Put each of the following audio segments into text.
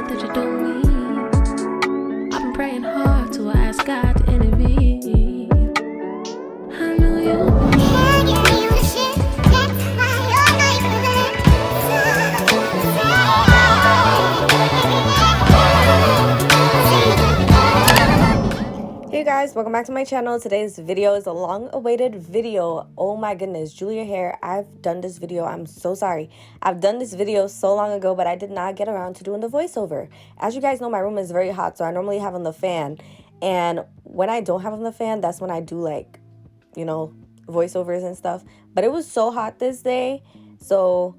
said that you don't leave. I've been praying hard to ask God to intervene. I know you'll be. Hey guys, welcome back to my channel. Today's video is a long-awaited video. Oh my goodness, Julia hair. I've done this video. I'm so sorry. I've done this video so long ago, but I did not get around to doing the voiceover. As you guys know, my room is very hot, so I normally have on the fan. And when I don't have on the fan, that's when I do, like, you know, voiceovers and stuff. But it was so hot this day, so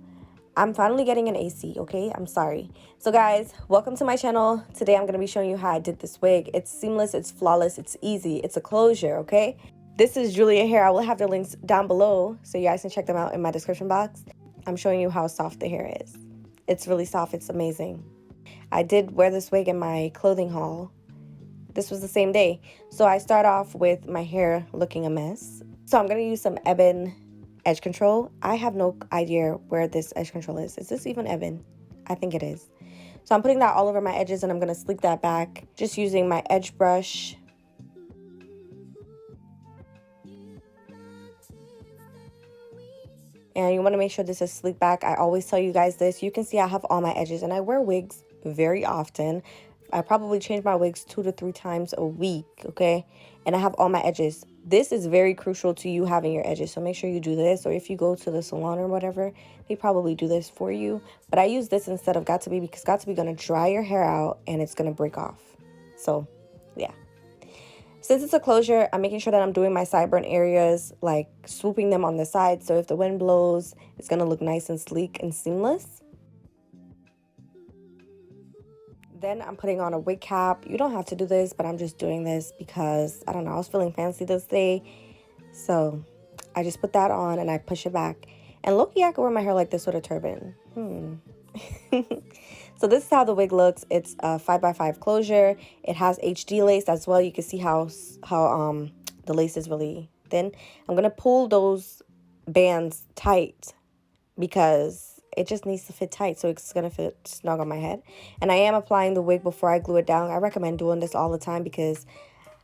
I'm finally getting an AC, okay? I'm sorry. So guys, welcome to my channel. Today I'm going to be showing you how I did this wig. It's seamless, it's flawless, it's easy, it's a closure, okay? This is Julia hair. I will have the links down below so you guys can check them out in my description box. I'm showing you how soft the hair is. It's really soft, it's amazing. I did wear this wig in my clothing haul. This was the same day. So I start off with my hair looking a mess. So I'm going to use some Ebin edge control. I have no idea where this edge control is. Is this even Ebin? I think it is. So I'm putting that all over my edges and I'm going to sleek that back just using my edge brush. And you want to make sure this is sleek back. I always tell you guys this. You can see I have all my edges and I wear wigs very often. I probably change my wigs 2 to 3 times a week, okay? And I have all my edges. This is very crucial to you having your edges, so make sure you do this. Or if you go to the salon or whatever, they probably do this for you. But I use this instead of Got2b because Got2b going to dry your hair out and it's going to break off. So, yeah. Since it's a closure, I'm making sure that I'm doing my sideburn areas, like swooping them on the side. So if the wind blows, it's going to look nice and sleek and seamless. Then I'm putting on a wig cap. You don't have to do this, but I'm just doing this because, I don't know, I was feeling fancy this day. So I just put that on and I push it back. And look, I can wear my hair like this with a turban. So this is how the wig looks. It's a 5x5 closure. It has HD lace as well. You can see how the lace is really thin. I'm going to pull those bands tight because it just needs to fit tight, so it's going to fit snug on my head. And I am applying the wig before I glue it down. I recommend doing this all the time because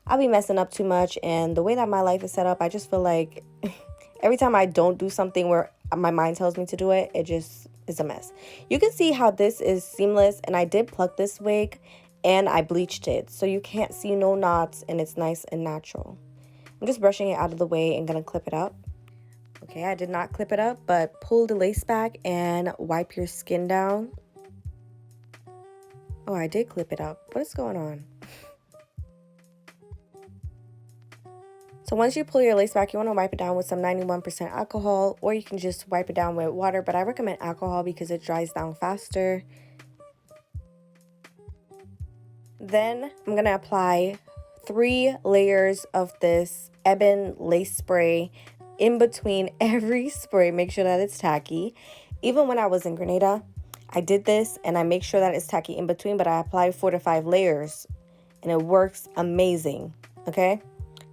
I'll be messing up too much. And the way that my life is set up, I just feel like every time I don't do something where my mind tells me to do it, it just is a mess. You can see how this is seamless. And I did pluck this wig and I bleached it. So you can't see no knots and it's nice and natural. I'm just brushing it out of the way and going to clip it up. Okay, I did not clip it up, but pull the lace back and wipe your skin down. Oh, I did clip it up. What is going on? So once you pull your lace back, you want to wipe it down with some 91% alcohol, or you can just wipe it down with water, but I recommend alcohol because it dries down faster. Then I'm going to apply 3 layers of this Ebin lace spray. In between every spray, make sure that it's tacky. Even when I was in Grenada, I did this and I make sure that it's tacky in between, but I apply 4 to 5 layers and it works amazing, okay?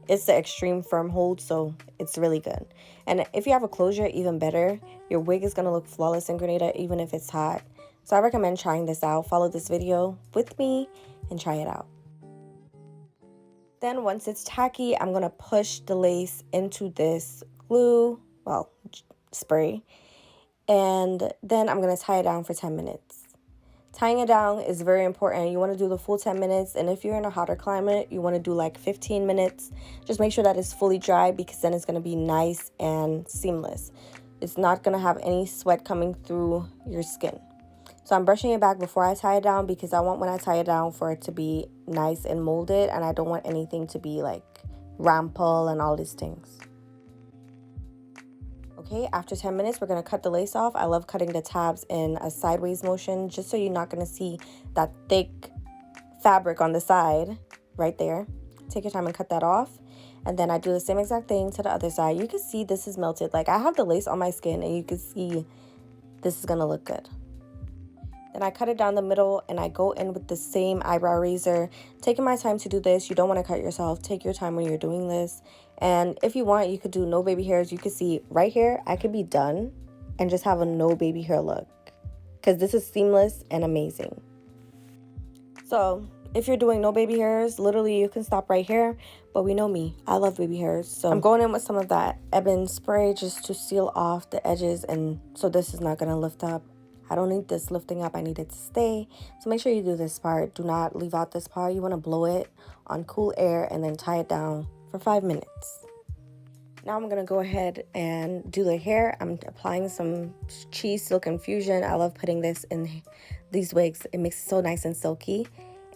It's the extreme firm hold, so it's really good. And if you have a closure, even better. Your wig is gonna look flawless in Grenada, even if it's hot. So I recommend trying this out. Follow this video with me and try it out. Then once it's tacky, I'm gonna push the lace into this glue, well, spray, and then I'm going to tie it down for 10 minutes. Tying it down is very important. You want to do the full 10 minutes, and if you're in a hotter climate, you want to do like 15 minutes. Just make sure that it's fully dry because then it's going to be nice and seamless. It's not going to have any sweat coming through your skin. So I'm brushing it back before I tie it down because I want when I tie it down for it to be nice and molded, and I don't want anything to be like rumple and all these things. Okay, after 10 minutes, we're going to cut the lace off. I love cutting the tabs in a sideways motion just so you're not going to see that thick fabric on the side right there. Take your time and cut that off. And then I do the same exact thing to the other side. You can see this is melted. Like I have the lace on my skin and you can see this is going to look good. Then I cut it down the middle and I go in with the same eyebrow razor. Taking my time to do this. You don't want to cut yourself. Take your time when you're doing this. And if you want, you could do no baby hairs. You could see right here, I could be done and just have a no baby hair look. Because this is seamless and amazing. So if you're doing no baby hairs, literally you can stop right here. But we know me, I love baby hairs. So I'm going in with some of that Ebin spray just to seal off the edges, and so this is not gonna lift up. I don't need this lifting up, I need it to stay. So make sure you do this part. Do not leave out this part. You wanna blow it on cool air and then tie it down for 5 minutes. Now I'm gonna go ahead and do the hair. I'm applying some Cheese Silk Infusion. I love putting this in these wigs. It makes it so nice and silky.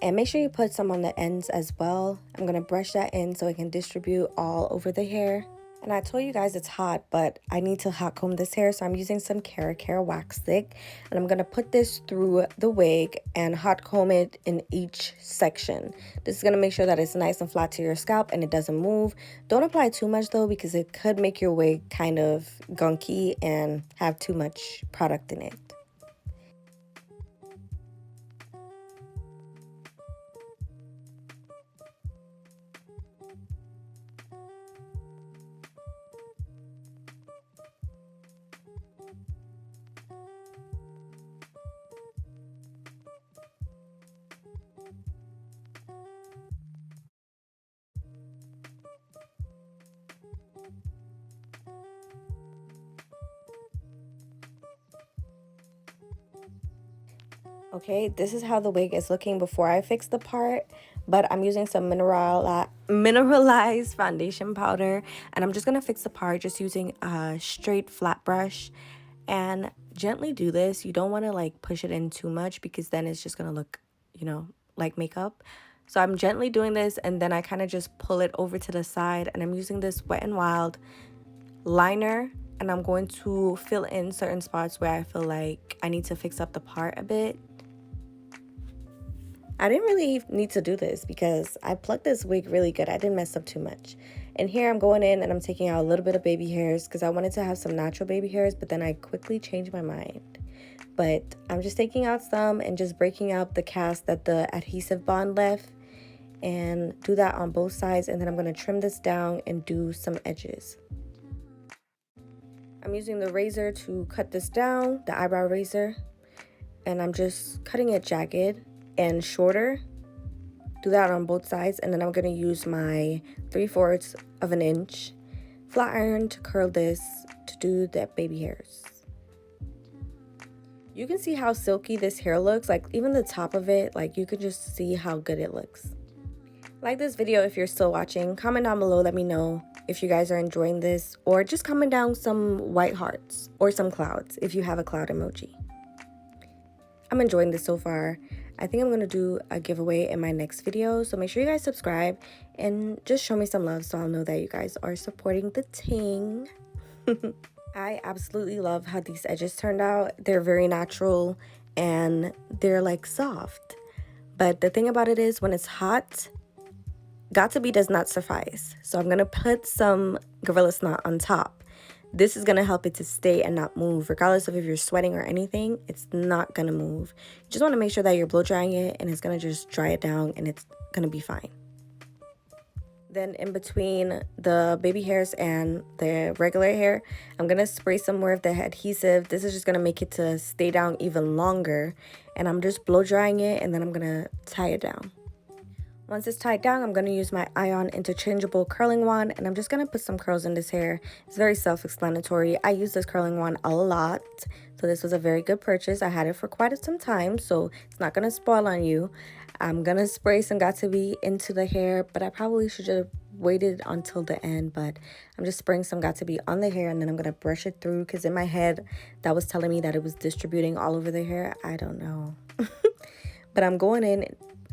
And make sure you put some on the ends as well. I'm gonna brush that in so it can distribute all over the hair. And I told you guys it's hot, but I need to hot comb this hair, so I'm using some Erickaj wax stick, and I'm gonna put this through the wig and hot comb it in each section. This is gonna make sure that it's nice and flat to your scalp and it doesn't move. Don't apply too much though, because it could make your wig kind of gunky and have too much product in it. Okay, this is how the wig is looking before I fix the part, but I'm using some mineralized foundation powder, and I'm just gonna fix the part just using a straight flat brush and gently do this. You don't want to like push it in too much, because then it's just gonna look, you know, like makeup. So I'm gently doing this, and then I kind of just pull it over to the side, and I'm using this Wet n Wild liner, and I'm going to fill in certain spots where I feel like I need to fix up the part a bit. I didn't really need to do this because I plucked this wig really good. I didn't mess up too much. And here I'm going in and I'm taking out a little bit of baby hairs because I wanted to have some natural baby hairs, but then I quickly changed my mind. But I'm just taking out some and just breaking out the cast that the adhesive bond left, and do that on both sides. And then I'm going to trim this down and do some edges. I'm using the razor to cut this down, the eyebrow razor, and I'm just cutting it jagged and shorter. Do that on both sides, and then I'm going to use my 3/4 of an inch flat iron to curl this to do the baby hairs. You can see how silky this hair looks, like even the top of it, like you can just see how good it looks. Like this video if you're still watching. Comment down below, let me know if you guys are enjoying this, or just comment down some white hearts or some clouds if you have a cloud emoji. I'm enjoying this so far. I think I'm going to do a giveaway in my next video, so make sure you guys subscribe and just show me some love so I'll know that you guys are supporting the ting. I absolutely love how these edges turned out. They're very natural and they're like soft. But the thing about it is, when it's hot, Got2b does not suffice. So I'm going to put some Gorilla Snot on top. This is going to help it to stay and not move. Regardless of if you're sweating or anything, it's not going to move. You just want to make sure that you're blow drying it, and it's going to just dry it down and it's going to be fine. Then in between the baby hairs and the regular hair, I'm going to spray some more of the adhesive. This is just going to make it to stay down even longer. And I'm just blow drying it, and then I'm going to tie it down. Once it's tied down, I'm going to use my Ion interchangeable curling wand, and I'm just going to put some curls in this hair. It's very self-explanatory. I use this curling wand a lot, so this was a very good purchase. I had it for quite some time, so it's not going to spoil on you. I'm going to spray some Got2b into the hair, but I probably should have waited until the end, but I'm just spraying some Got2b on the hair, and then I'm going to brush it through, because in my head, that was telling me that it was distributing all over the hair. I don't know. But I'm going in,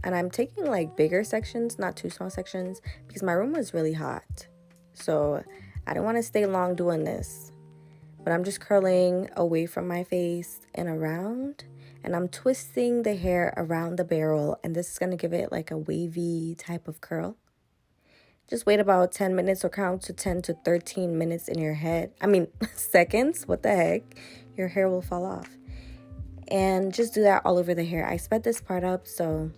and I'm taking like bigger sections, not too small sections, because my room was really hot. So I didn't want to stay long doing this. But I'm just curling away from my face and around. And I'm twisting the hair around the barrel. And this is going to give it like a wavy type of curl. Just wait about 10 minutes, or count to 10 to 13 minutes in your head. Seconds. What the heck? Your hair will fall off. And just do that all over the hair. I sped this part up, so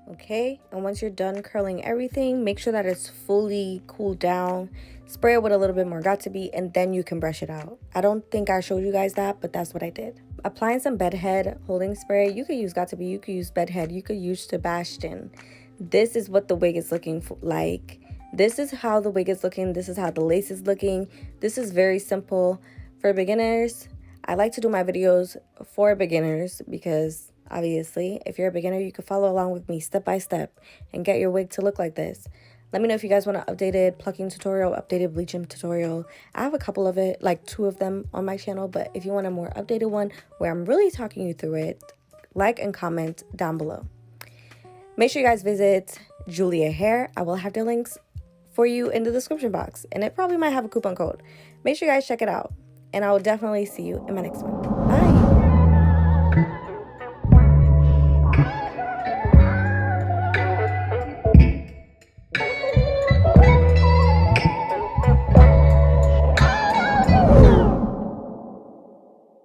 Okay, and once you're done curling everything, make sure that it's fully cooled down. Spray it with a little bit more got2b, and then you can brush it out. I don't think I showed you guys that, but that's what I did. Applying some bedhead holding spray. You could use got2b, you could use bedhead, you could use Sebastian. This is what the wig is looking like. This is how the wig is looking. This is how the lace is looking. This is very simple for beginners. I like to do my videos for beginners because obviously, if you're a beginner, you can follow along with me step by step and get your wig to look like this. Let me know if you guys want an updated plucking tutorial, updated bleaching tutorial. I have a couple of it, like 2 of them on my channel, but if you want a more updated one where I'm really talking you through it, like and comment down below. Make sure you guys visit Julia Hair. I will have the links for you in the description box, and it probably might have a coupon code. Make sure you guys check it out, and I will definitely see you in my next one.